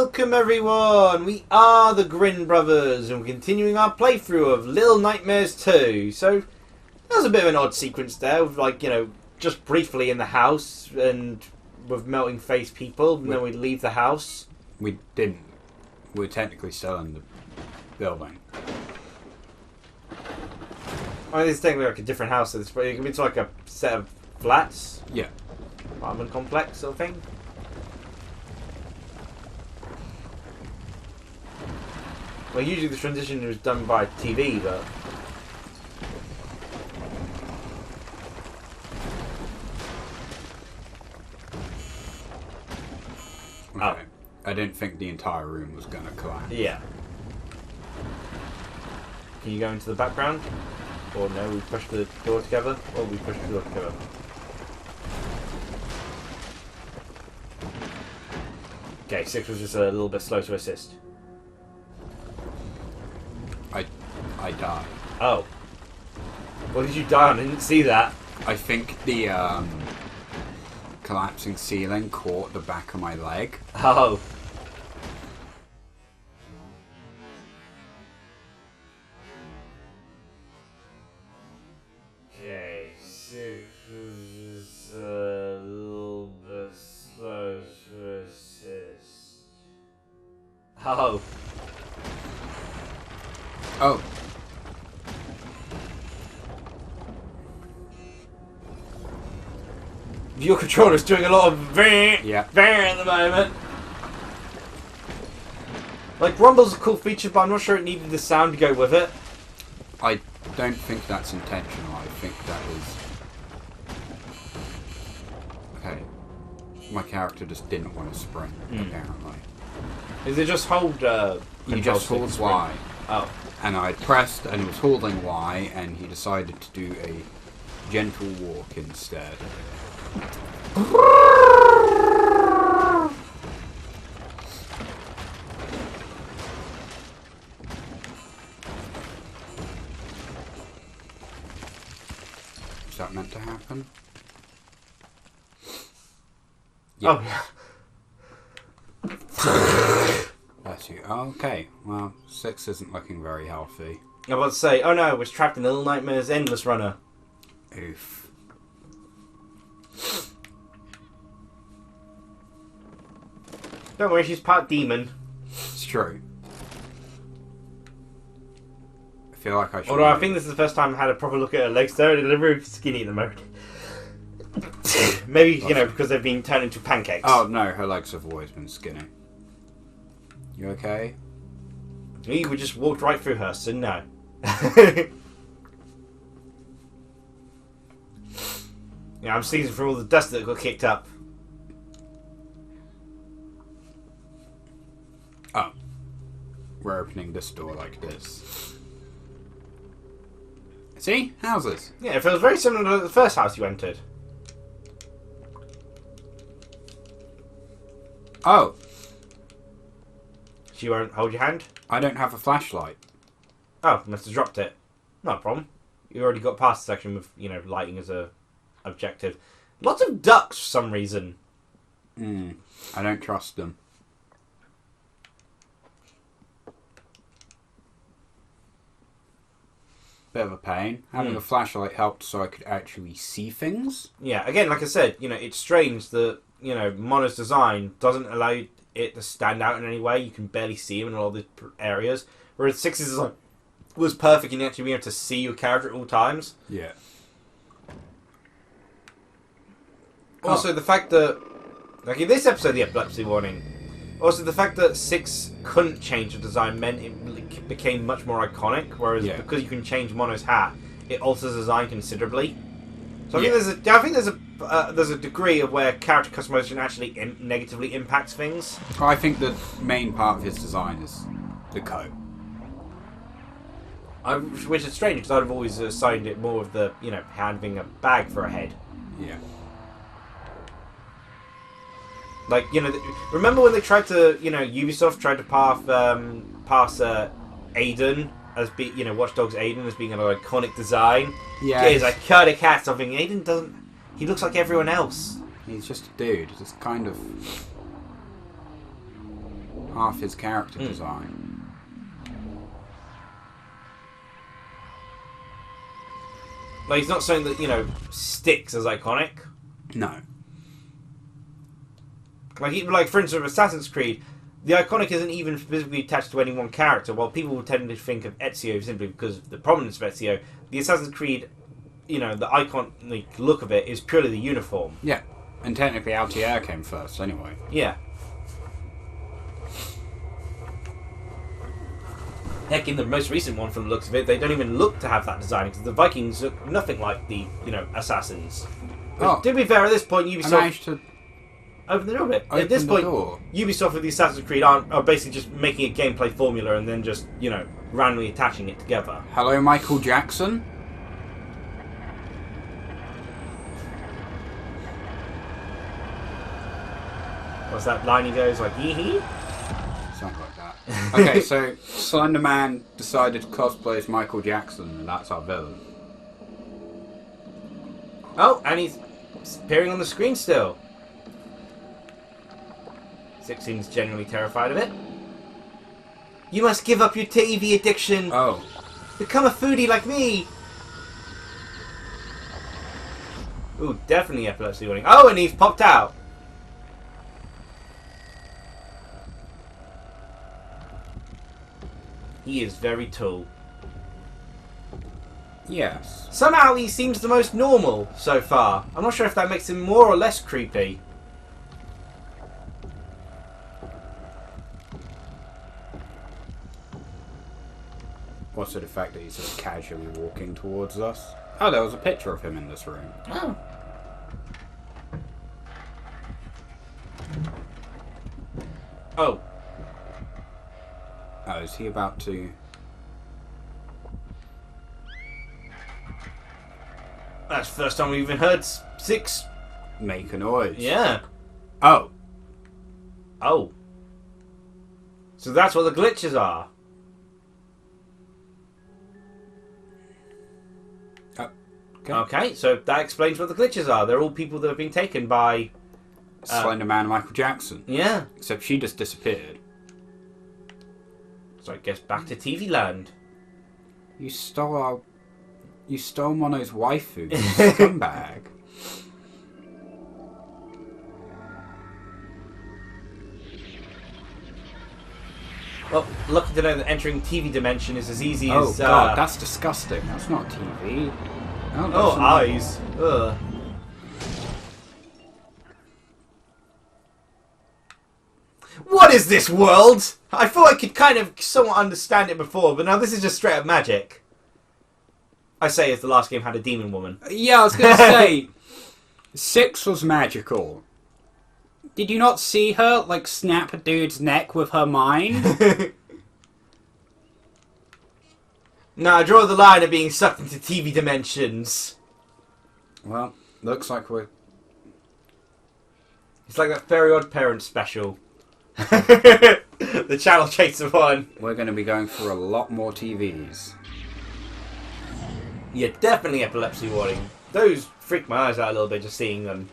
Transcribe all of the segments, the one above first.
Welcome everyone! We are the Grin brothers and we're continuing our playthrough of Little Nightmares 2. So, that was a bit of an odd sequence there with just briefly in the house and with melting face people and then we leave the house. We didn't. We were technically still in the building. I mean, it's technically like a different house, so it's like a set of flats. Yeah. Apartment complex sort of thing. Well, usually the transition was done by TV, but... Okay. Oh. I didn't think the entire room was going to collapse. Yeah. Can you go into the background? Or no, we push the door together? Or we push the door together? Okay, 6 was just a little bit slow to assist. I died. Oh. What did you die on? I didn't see that. I think the collapsing ceiling caught the back of my leg. Oh. Okay, 6 was just a little bit slow to assist. Oh. Oh. Your controller's doing a lot of at the moment. Like, Rumble's a cool feature, but I'm not sure it needed the sound to go with it. I don't think that's intentional. I think that is... Okay. My character just didn't want to sprint, apparently. Is it just hold, You just hold Y. Oh. And I pressed, and he was holding Y, and he decided to do a gentle walk instead. Is that meant to happen? Yep. Oh, yeah. Bless you. Okay, well, 6 isn't looking very healthy. I was about to say, oh no, I was trapped in Little Nightmares Endless Runner. Oof. Don't worry, she's part demon. It's true. I feel like I should... Although I think this is the first time I had a proper look at her legs there. They're very skinny at the moment. Maybe, because they've been turned into pancakes. Oh, no, her legs have always been skinny. You okay? We just walked right through her, so no. Yeah, I'm sneezing from all the dust that got kicked up. Oh. We're opening this door like this. See? Houses. Yeah, it feels very similar to the first house you entered. Oh. She won't hold your hand? I don't have a flashlight. Oh, must have dropped it. Not a problem. You already got past the section with, lighting as a objective. Lots of ducks for some reason. I don't trust them. Bit of a pain. Having a flashlight helped so I could actually see things. Yeah, again, like I said, it's strange that, Mono's design doesn't allow it to stand out in any way. You can barely see him in a lot of the areas. Whereas 6's design was perfect in actually being able to see your character at all times. Yeah. Also, the fact that... Like, in this episode, the epilepsy warning. Also, the fact that 6 couldn't change the design meant it became much more iconic, whereas because you can change Mono's hat, it alters the design considerably. So I think there's a degree of where character customization actually negatively impacts things. I think the main part of his design is the coat. Which is strange, because I'd have always assigned it more of the, having a bag for a head. Yeah. Like, remember when they tried to, Ubisoft tried to pass Aiden as Watch Dogs Aiden as being an iconic design? Yeah. His iconic hat, something. Aiden doesn't... He looks like everyone else. He's just a dude. Just kind of... half his character design. Like, he's not something that, you know, sticks as iconic. No. Like, for instance, with Assassin's Creed, the iconic isn't even physically attached to any one character. While people will tend to think of Ezio simply because of the prominence of Ezio, the Assassin's Creed, you know, the iconic look of it is purely the uniform. Yeah. And technically Altair came first, anyway. Yeah. Heck, in the most recent one, from the looks of it, they don't even look to have that design, because the Vikings look nothing like the, you know, assassins. But to be fair, at this point, Ubisoft... I managed to open the door a bit. At this point, Ubisoft with the Assassin's Creed are basically just making a gameplay formula and then just, you know, randomly attaching it together. Hello, Michael Jackson? What's that line he goes, like, yee-hee? Something like that. Okay, so Slender Man decided to cosplay as Michael Jackson, and that's our villain. Oh, and he's appearing on the screen still. Six seems genuinely terrified of it. You must give up your TV addiction. Oh. Become a foodie like me. Ooh, definitely epilepsy warning. Oh, and he's popped out. He is very tall. Yes. Somehow he seems the most normal so far. I'm not sure if that makes him more or less creepy. What's the fact that he's just casually walking towards us? Oh, there was a picture of him in this room. Oh. Oh. Oh, is he about to... That's the first time we've even heard Six make a noise? Yeah. Oh. Oh. So that's what the glitches are. Okay, so that explains what the glitches are. They're all people that have been taken by... Slender Man and Michael Jackson. Yeah. Except she just disappeared. So I guess back to TV land. You stole Mono's waifu, you scumbag. Well, lucky to know that entering TV dimension is as easy as... Oh god, that's disgusting. That's not TV. Oh, eyes. Ugh. What is this world? I thought I could kind of somewhat understand it before, but now this is just straight up magic. I say as the last game had a demon woman. Yeah, I was going to say, 6 was magical. Did you not see her, like, snap a dude's neck with her mind? No, I draw the line of being sucked into TV dimensions. Well, looks like we're... It's like that Very Odd Parents special. The Channel Chaser one. We're going to be going for a lot more TVs. Yeah, definitely epilepsy warning. Those freak my eyes out a little bit just seeing them.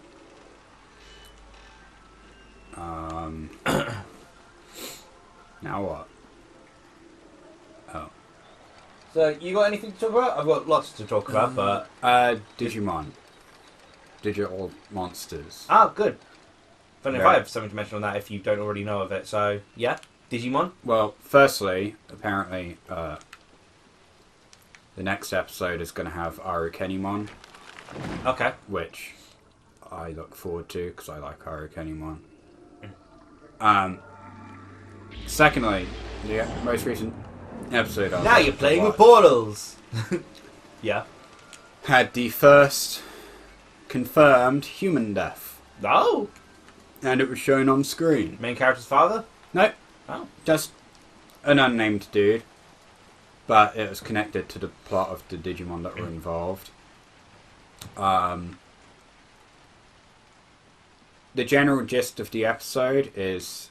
Now what? Oh. So, you got anything to talk about? I've got lots to talk about, but... Digimon. Digital monsters. Ah, good. Funny if Yeah. I have something to mention on that if you don't already know of it. So, yeah, Digimon. Well, firstly, apparently, the next episode is going to have Arukenimon. Okay. Which I look forward to, because I like Arukenimon. Secondly, the most recent episode I was Now able you're to playing with watch portals. Yeah. had the first confirmed human death. Oh. And it was shown on screen. Main character's father? Nope. Oh. Just an unnamed dude. But it was connected to the plot of the Digimon that were involved. The general gist of the episode is...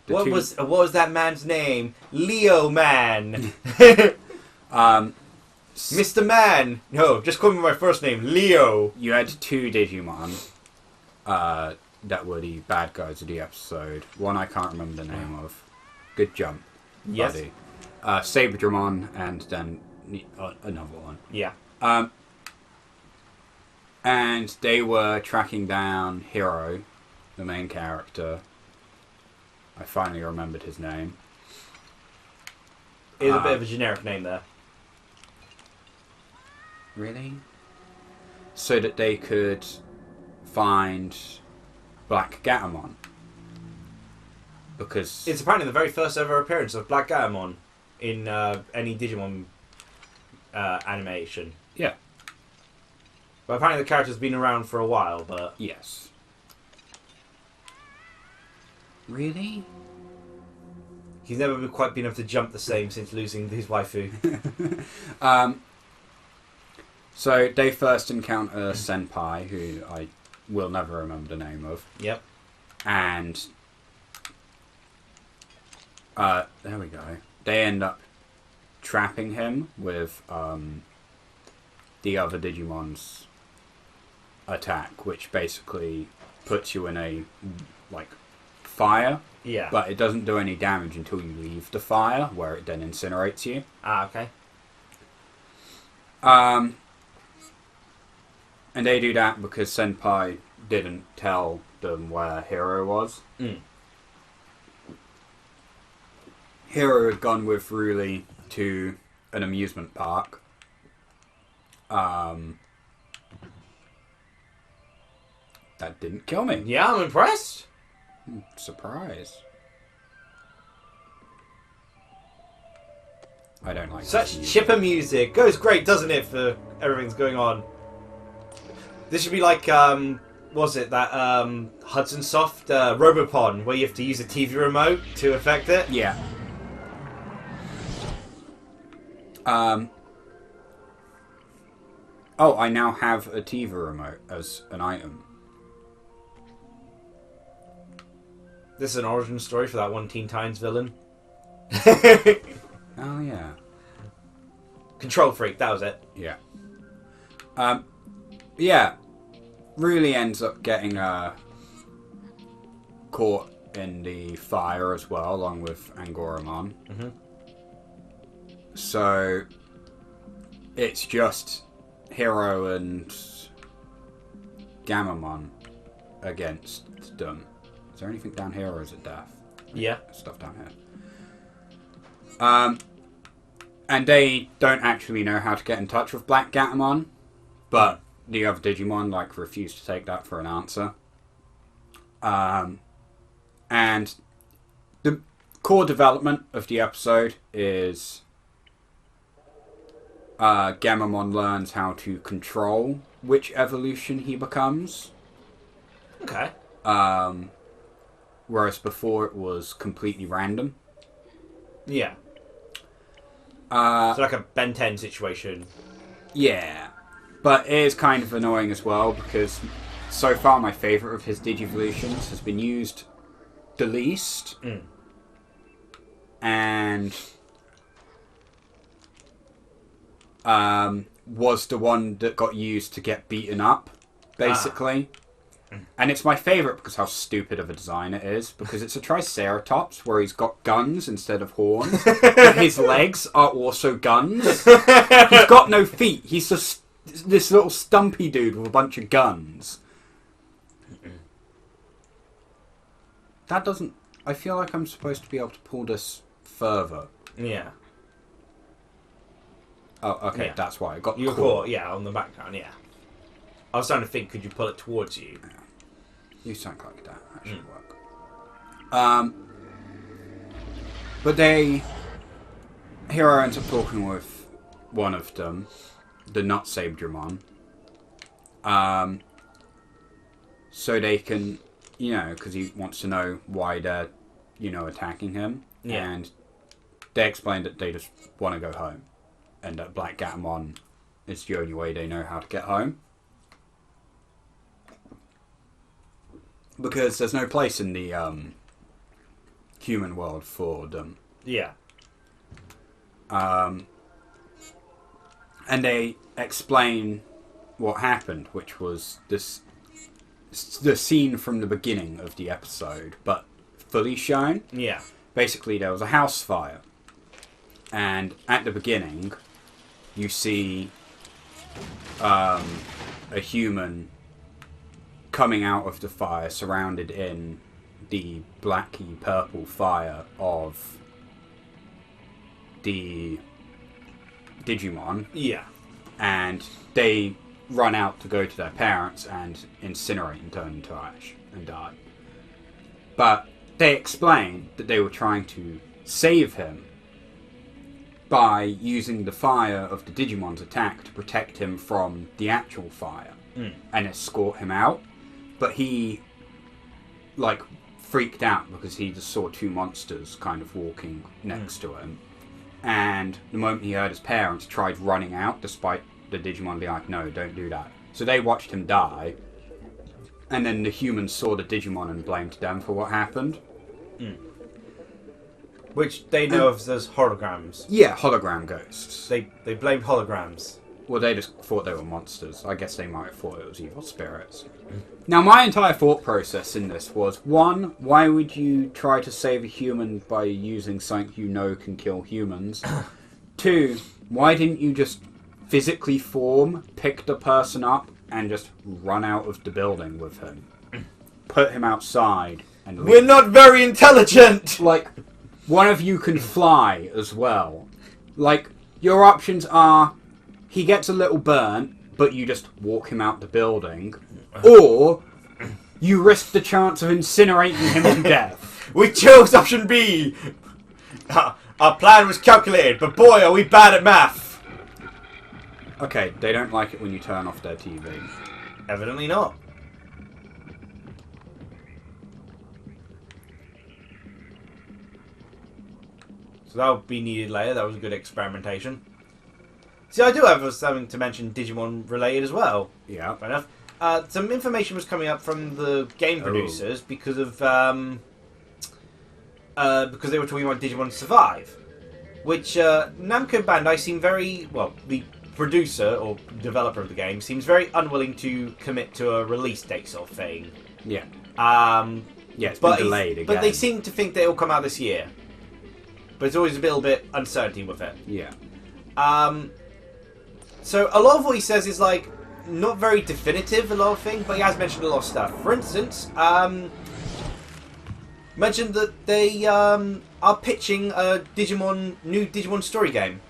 What was that man's name? Leo Man. Mr. Man. No, just call me by my first name, Leo. You had 2 Digimon. that were the bad guys of the episode. One I can't remember the name of. Good jump, Yes. buddy. Saberdramon and then another one. Yeah. And they were tracking down Hero, the main character. I finally remembered his name. It's a bit of a generic name there. Really? So that they could find Black Gatamon. Because It's apparently the very first ever appearance of Black Gatamon in any Digimon animation. Yeah. But apparently the character's been around for a while, but... Yes. Really? He's never quite been able to jump the same since losing his waifu. So they first encounter Senpai, who I will never remember the name of. Yep. And there we go. They end up trapping him with the other Digimon's attack, which basically puts you in a fire. Yeah. But it doesn't do any damage until you leave the fire, where it then incinerates you. Ah, okay. And they do that because Senpai didn't tell them where Hero was. Mm. Hero had gone with Ruli to an amusement park. That didn't kill me. Yeah, I'm impressed. Surprise. I don't like Such chipper music. Goes great, doesn't it, for everything's going on. This should be like, was it that Hudson Soft Robopon, where you have to use a TV remote to affect it? Yeah. Oh, I now have a TV remote as an item. This is an origin story for that one Teen Titans villain. Oh, yeah. Control Freak, that was it. Yeah. Yeah. Really ends up getting caught in the fire as well, along with Angoramon. Mm-hmm. So it's just Hero and Gamamon against them. Is there anything down here, or is it death? Yeah. Stuff down here. And they don't actually know how to get in touch with Black Gatamon, but the other Digimon refuse to take that for an answer. And the core development of the episode is Gamamon learns how to control which evolution he becomes. Okay. Whereas before it was completely random. Yeah. So like a Ben 10 situation. Yeah. But it is kind of annoying as well, because so far my favourite of his Digivolutions has been used the least. Mm. And was the one that got used to get beaten up, basically. And it's my favourite because how stupid of a design it is. Because it's a Triceratops where he's got guns instead of horns. But his legs are also guns. He's got no feet. He's just this little stumpy dude with a bunch of guns. That doesn't... I feel like I'm supposed to be able to pull this further. Yeah. Oh, okay, Yeah. that's why. I got You were caught. caught, yeah, on the background, yeah. I was trying to think, could you pull it towards you? You sound like that. That should work. But Hero ends up talking with one of them, the Nut Sabedramon. So they can, because he wants to know why they're, attacking him. Yeah. And they explain that they just want to go home. And that Black Gatamon is the only way they know how to get home. Because there's no place in the human world for them. Yeah. And they explain what happened, which was this the scene from the beginning of the episode, but fully shown. Yeah. Basically, there was a house fire, and at the beginning, you see a human coming out of the fire, surrounded in the blacky purple fire of the Digimon. Yeah. And they run out to go to their parents and incinerate and turn into ash and die. But they explain that they were trying to save him by using the fire of the Digimon's attack to protect him from the actual fire and escort him out. But he, like, freaked out because he just saw two monsters kind of walking next to him. And the moment he heard his parents, tried running out, despite the Digimon being like, no, don't do that. So they watched him die. And then the humans saw the Digimon and blamed them for what happened. Which they know of as holograms. Yeah, hologram ghosts. They blamed holograms. Well, they just thought they were monsters. I guess they might have thought it was evil spirits. Now, my entire thought process in this was, one, why would you try to save a human by using something you know can kill humans? Two, why didn't you just physically form, pick the person up, and just run out of the building with him? Put him outside and leave. We're not very intelligent! Like, one of you can fly as well. Like, your options are, he gets a little burnt, but you just walk him out the building. Or, you risk the chance of incinerating him to death. We chose option B! Our plan was calculated, but boy, are we bad at math! Okay, they don't like it when you turn off their TV. Evidently not. So that'll be needed later. That was a good experimentation. See, I do have something to mention Digimon related as well. Yeah. Fair enough. Some information was coming up from the game producers because of because they were talking about Digimon Survive, which Namco Bandai seem very well. The producer or developer of the game seems very unwilling to commit to a release date sort of thing. Yeah. Yeah, it's but been delayed again. But they seem to think that it'll come out this year. But there's always a little bit uncertainty with it. Yeah. So a lot of what he says is like not very definitive, a lot of things, but he has mentioned a lot of stuff. For instance, mentioned that they are pitching a new Digimon story game.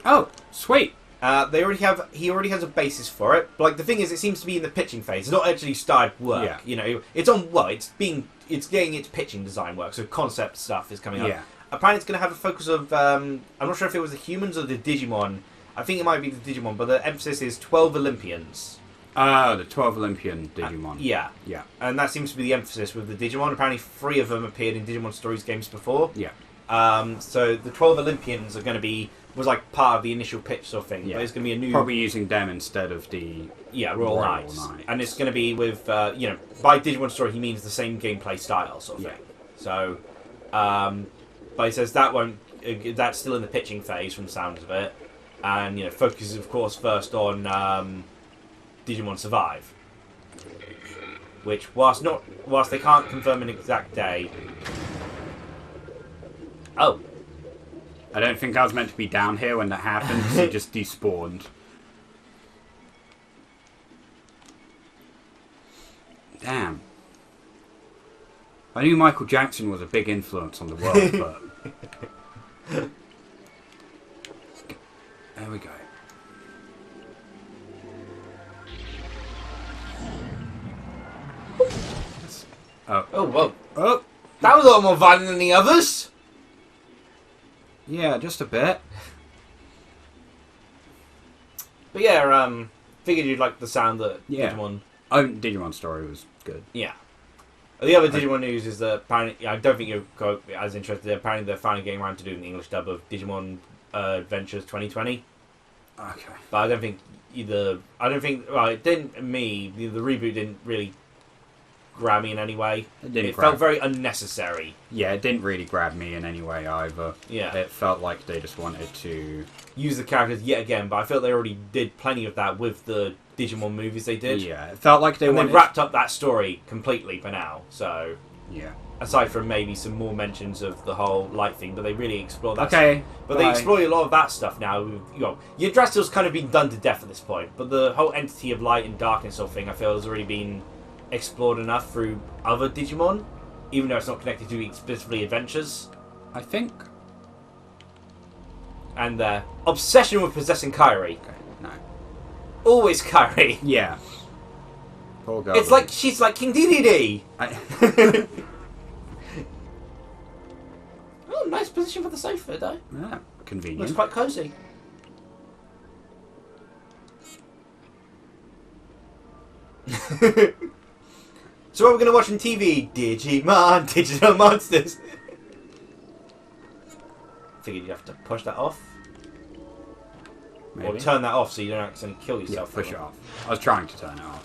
Oh, sweet. He already has a basis for it. But like the thing is, it seems to be in the pitching phase. It's not actually started work. Yeah. You know, it's getting its pitching design work. So concept stuff is coming up. Yeah. Apparently, it's going to have a focus of I'm not sure if it was the humans or the Digimon. I think it might be the Digimon, but the emphasis is 12 Olympians. The 12 Olympian Digimon. Yeah. Yeah. And that seems to be the emphasis with the Digimon. Apparently 3 of them appeared in Digimon Stories games before. Yeah. So the 12 Olympians are going to was like part of the initial pitch sort of thing. Yeah. But it's going to be a new... Probably using them instead of the... Royal Knights. And it's going to be with, by Digimon Story he means the same gameplay style sort of thing. So, but he says that's still in the pitching phase from the sounds of it. And, focuses, of course, first on Digimon Survive. Which, whilst they can't confirm an exact day... Oh. I don't think I was meant to be down here when that happened. He just despawned. Damn. I knew Michael Jackson was a big influence on the world, but... There we go. Oh, whoa. Oh! That was a lot more violent than the others! Yeah, just a bit. But yeah, figured you'd like the sound that Yeah. Digimon... Digimon Story was good. Yeah. The other Digimon news is that apparently, I don't think you're as interested. Apparently, they're finally getting around to doing the English dub of Digimon Adventures 2020. Okay. But I don't think well, it didn't. The reboot didn't really grab me in any way. It felt very unnecessary. Yeah, it didn't really grab me in any way either. Yeah. It felt like they just wanted to use the characters yet again, but I felt they already did plenty of that with the Digimon movies they did. Yeah, it felt like they wrapped up that story completely for now. So yeah. Aside from maybe some more mentions of the whole light thing, but they really explore that. Okay, but they explore a lot of that stuff now. Yggdrasil's kind of been done to death at this point, but the whole entity of light and darkness sort of thing, I feel, has already been explored enough through other Digimon, even though it's not connected to explicitly adventures. I think. And their obsession with possessing Kairi. Okay, no. Always Kairi. Yeah. Poor girl. It's like she's like King Dedede. Oh, nice position for the sofa, though. Yeah, convenient. Looks quite cosy. So what are we going to watch on TV? Digimon, Digital Monsters. Figured you have to push that off. Maybe. Or turn that off so you don't accidentally kill yourself. Yeah, push it off. I was trying to turn it off.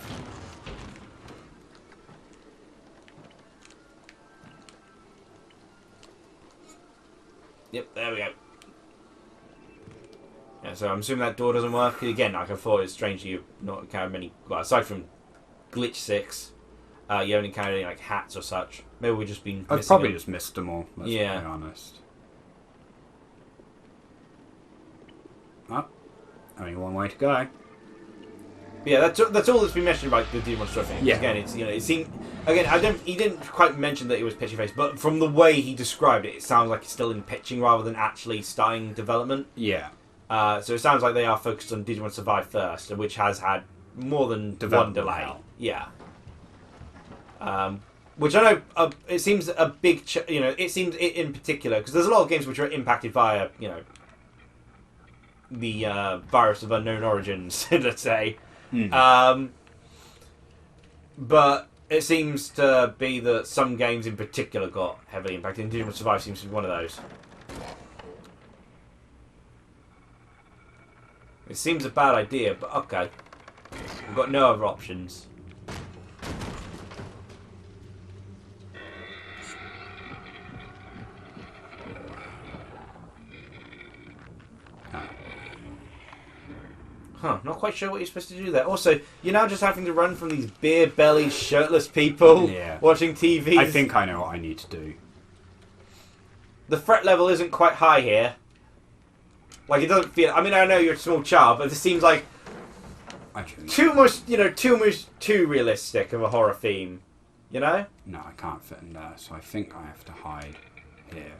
Yep, there we go. Yeah, so I'm assuming that door doesn't work. Again, like I thought, it's strange you not encountered many... Well, aside from Glitch 6, you haven't encountered any like hats or such. Maybe we've just been I've probably just missed them all, let's be honest. Oh, only one way to go. Yeah, that's all that's been mentioned about the Digimon Story thing. Yeah. Again, it seemed again. He didn't quite mention that it was pitchy face, but from the way he described it, it sounds like it's still in pitching rather than actually starting development. Yeah. So it sounds like they are focused on Digimon Survive first, which has had more than one delay. Hell. Yeah. Which I know it seems a big. It seems in particular because there's a lot of games which are impacted via the virus of unknown origins, let's say. But it seems to be that some games in particular got heavily impacted, and Digimon Survive seems to be one of those. It seems a bad idea, but okay. We've got no other options. Huh, not quite sure what you're supposed to do there. Also, you're now just having to run from these beer-bellied, shirtless people watching TV. I think I know what I need to do. The threat level isn't quite high here. Like, it doesn't feel... I mean, I know you're a small child, but it seems like too realistic of a horror theme. You know? No, I can't fit in there, so I think I have to hide here.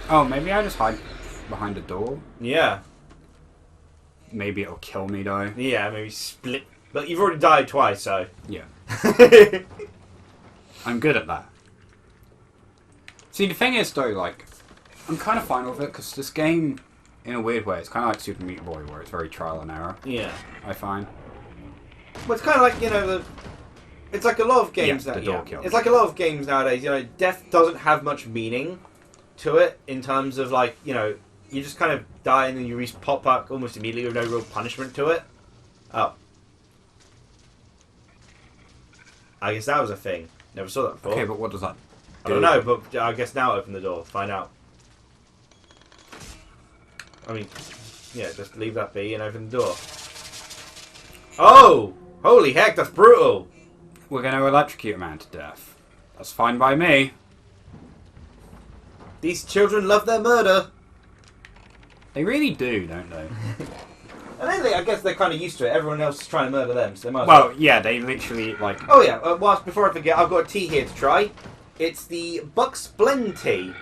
Oh, maybe I just hide behind a door? Yeah. Maybe it'll kill me, though. Yeah, maybe split... But you've already died twice, so... Yeah. I'm good at that. See, the thing is, though, like... I'm kind of fine with it, because this game, in a weird way, it's kind of like Super Meat Boy, where it's very trial and error. Yeah. I find. Well, it's kind of like, it's like a lot of games It's like a lot of games nowadays, death doesn't have much meaning to it in terms of, like, you just kind of die and then you pop up almost immediately with no real punishment to it. Oh. I guess that was a thing. Never saw that before. Okay, but what does that do? I don't know, but I guess now open the door. Find out. I mean, yeah, just leave that be and open the door. Oh! Holy heck, that's brutal! We're going to electrocute a man to death. That's fine by me. These children love their murder. They really do, don't they? And then I guess they're kind of used to it. Everyone else is trying to murder them, so they might as well. Yeah, they literally, like... Oh, yeah. Before I forget, I've got a tea here to try. It's the Bucks Blend tea.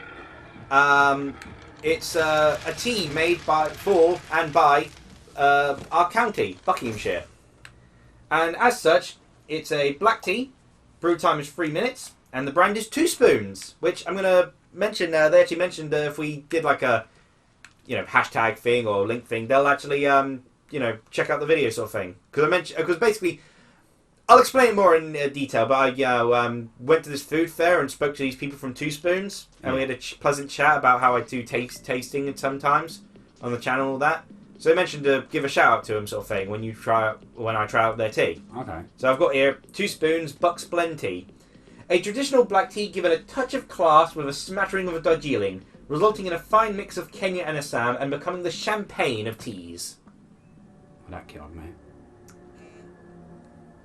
It's a tea made for and by our county, Buckinghamshire. And as such, it's a black tea. Brew time is 3 minutes. And the brand is 2 spoons, which I'm going to mention. They actually mentioned if we did like a hashtag thing or link thing, they'll actually check out the video sort of thing. Because basically, I'll explain it more in detail. But I went to this food fair and spoke to these people from 2 Spoons, and we had a pleasant chat about how I do tasting sometimes on the channel and all that. So they mentioned to give a shout out to them, sort of thing, when I try out their tea. Okay. So I've got here 2 spoons Buck's Blend tea, a traditional black tea given a touch of class with a smattering of a Darjeeling, resulting in a fine mix of Kenya and Assam and becoming the champagne of teas. That killed me.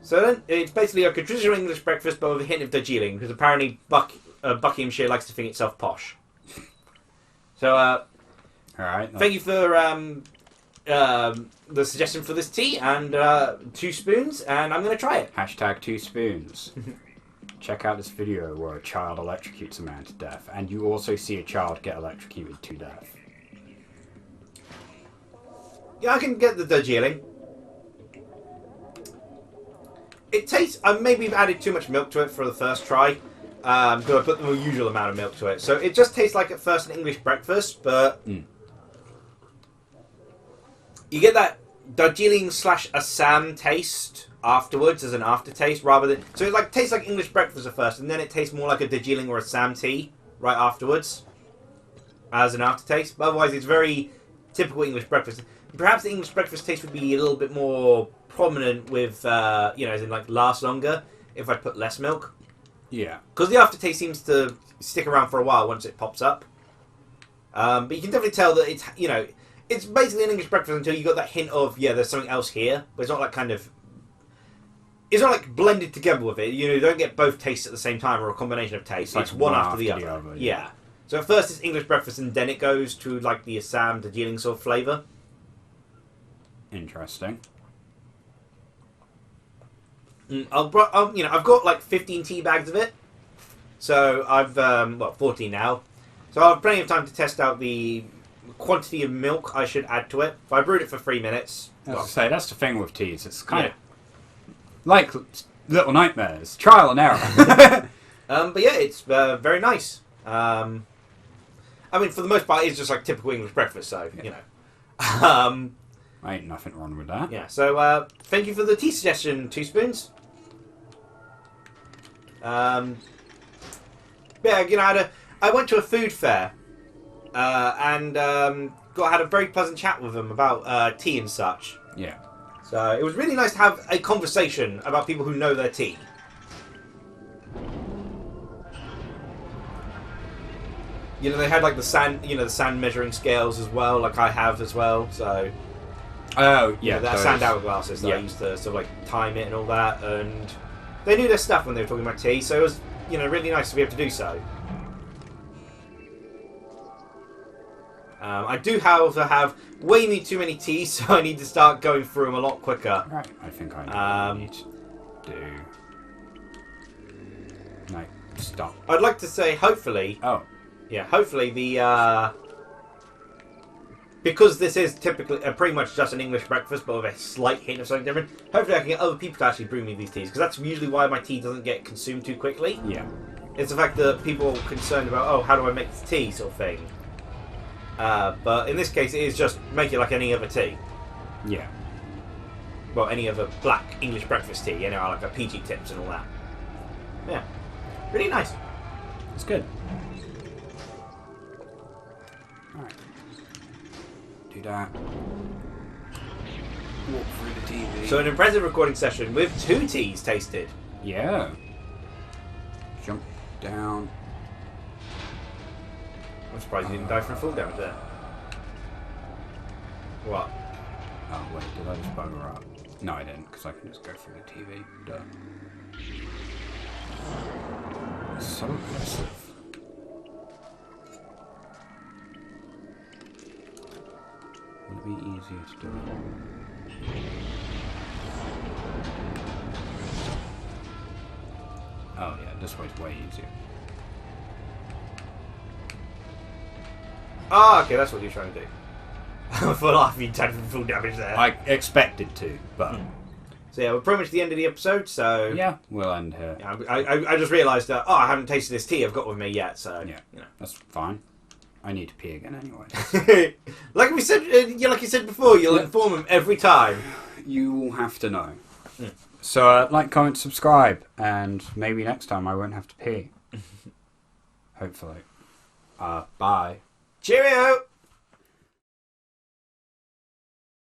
So then it's basically like a traditional English breakfast, but with a hint of Darjeeling, because apparently Buckinghamshire likes to think itself posh. So, all right. Thank you for the suggestion for this tea, and 2 spoons, and I'm going to try it. Hashtag 2 spoons. Check out this video where a child electrocutes a man to death, and you also see a child get electrocuted to death. Yeah, I can get the Darjeeling. It tastes... I maybe added too much milk to it for the first try, because I put the usual amount of milk to it. So it just tastes like at first an English breakfast, but... You get that Darjeeling / Assam taste afterwards as an aftertaste, rather than... So it like tastes like English breakfast at first, and then it tastes more like a Darjeeling or Assam tea right afterwards as an aftertaste. But otherwise, it's very typical English breakfast. Perhaps the English breakfast taste would be a little bit more prominent with, as in like last longer if I put less milk. Yeah. Because the aftertaste seems to stick around for a while once it pops up. But you can definitely tell that it's, it's basically an English breakfast until you got that hint of, there's something else here. But it's not like it's not like blended together with it. You don't get both tastes at the same time or a combination of tastes. It's one after the other. Yeah. So at first it's English breakfast and then it goes to like the Assam, Darjeeling sort of flavour. Interesting. I've got like 15 tea bags of it. So I've, 14 now. So I have plenty of time to test out the quantity of milk I should add to it. If I brewed it for 3 minutes. As I say, that's the thing with teas. It's kind of like Little Nightmares. Trial and error. But yeah, it's very nice. I mean, for the most part, it's just like typical English breakfast, so, Ain't nothing wrong with that. Yeah, so thank you for the tea suggestion, 2 spoons. I went to a food fair and had a very pleasant chat with them about tea and such. Yeah. So it was really nice to have a conversation about people who know their tea. They had like the sand measuring scales as well, like I have as well. So. Oh, yeah. That sand hourglasses that I used to sort of like time it and all that, and they knew their stuff when they were talking about tea, so it was, really nice to be able to do so. I do, however, have way too many teas, so I need to start going through them a lot quicker. Right, I think I know what I need to do. No, stop. I'd like to say, hopefully... Oh. Yeah, hopefully the... Because this is typically pretty much just an English breakfast, but with a slight hint of something different, hopefully I can get other people to actually bring me these teas, because that's usually why my tea doesn't get consumed too quickly. Yeah. It's the fact that people are concerned about, how do I make this tea, sort of thing. But in this case, it is just make it like any other tea. Yeah. Well, any other black English breakfast tea, like a PG Tips and all that. Yeah. Really nice. It's good. Alright. Do that. Walk through the TV. So an impressive recording session with 2 teas tasted. Yeah. Jump down. I'm surprised you didn't die from full damage there. What? Oh wait, did I just bugger up? No, I didn't, because I can just go through the TV. Duh. It's so aggressive. Would it be easier to do it? Oh yeah, this way's way easier. Ah, okay, that's what you're trying to do. For life, you died from full damage there. I expected to, but... So yeah, we're pretty much at the end of the episode, so... Yeah, we'll end here. Yeah, I just realised that, I haven't tasted this tea I've got with me yet, so... Yeah, that's fine. I need to pee again anyway. Like we said, like you said before, you'll inform him every time. You will have to know. So, like, comment, subscribe, and maybe next time I won't have to pee. Hopefully. Bye. Cheerio!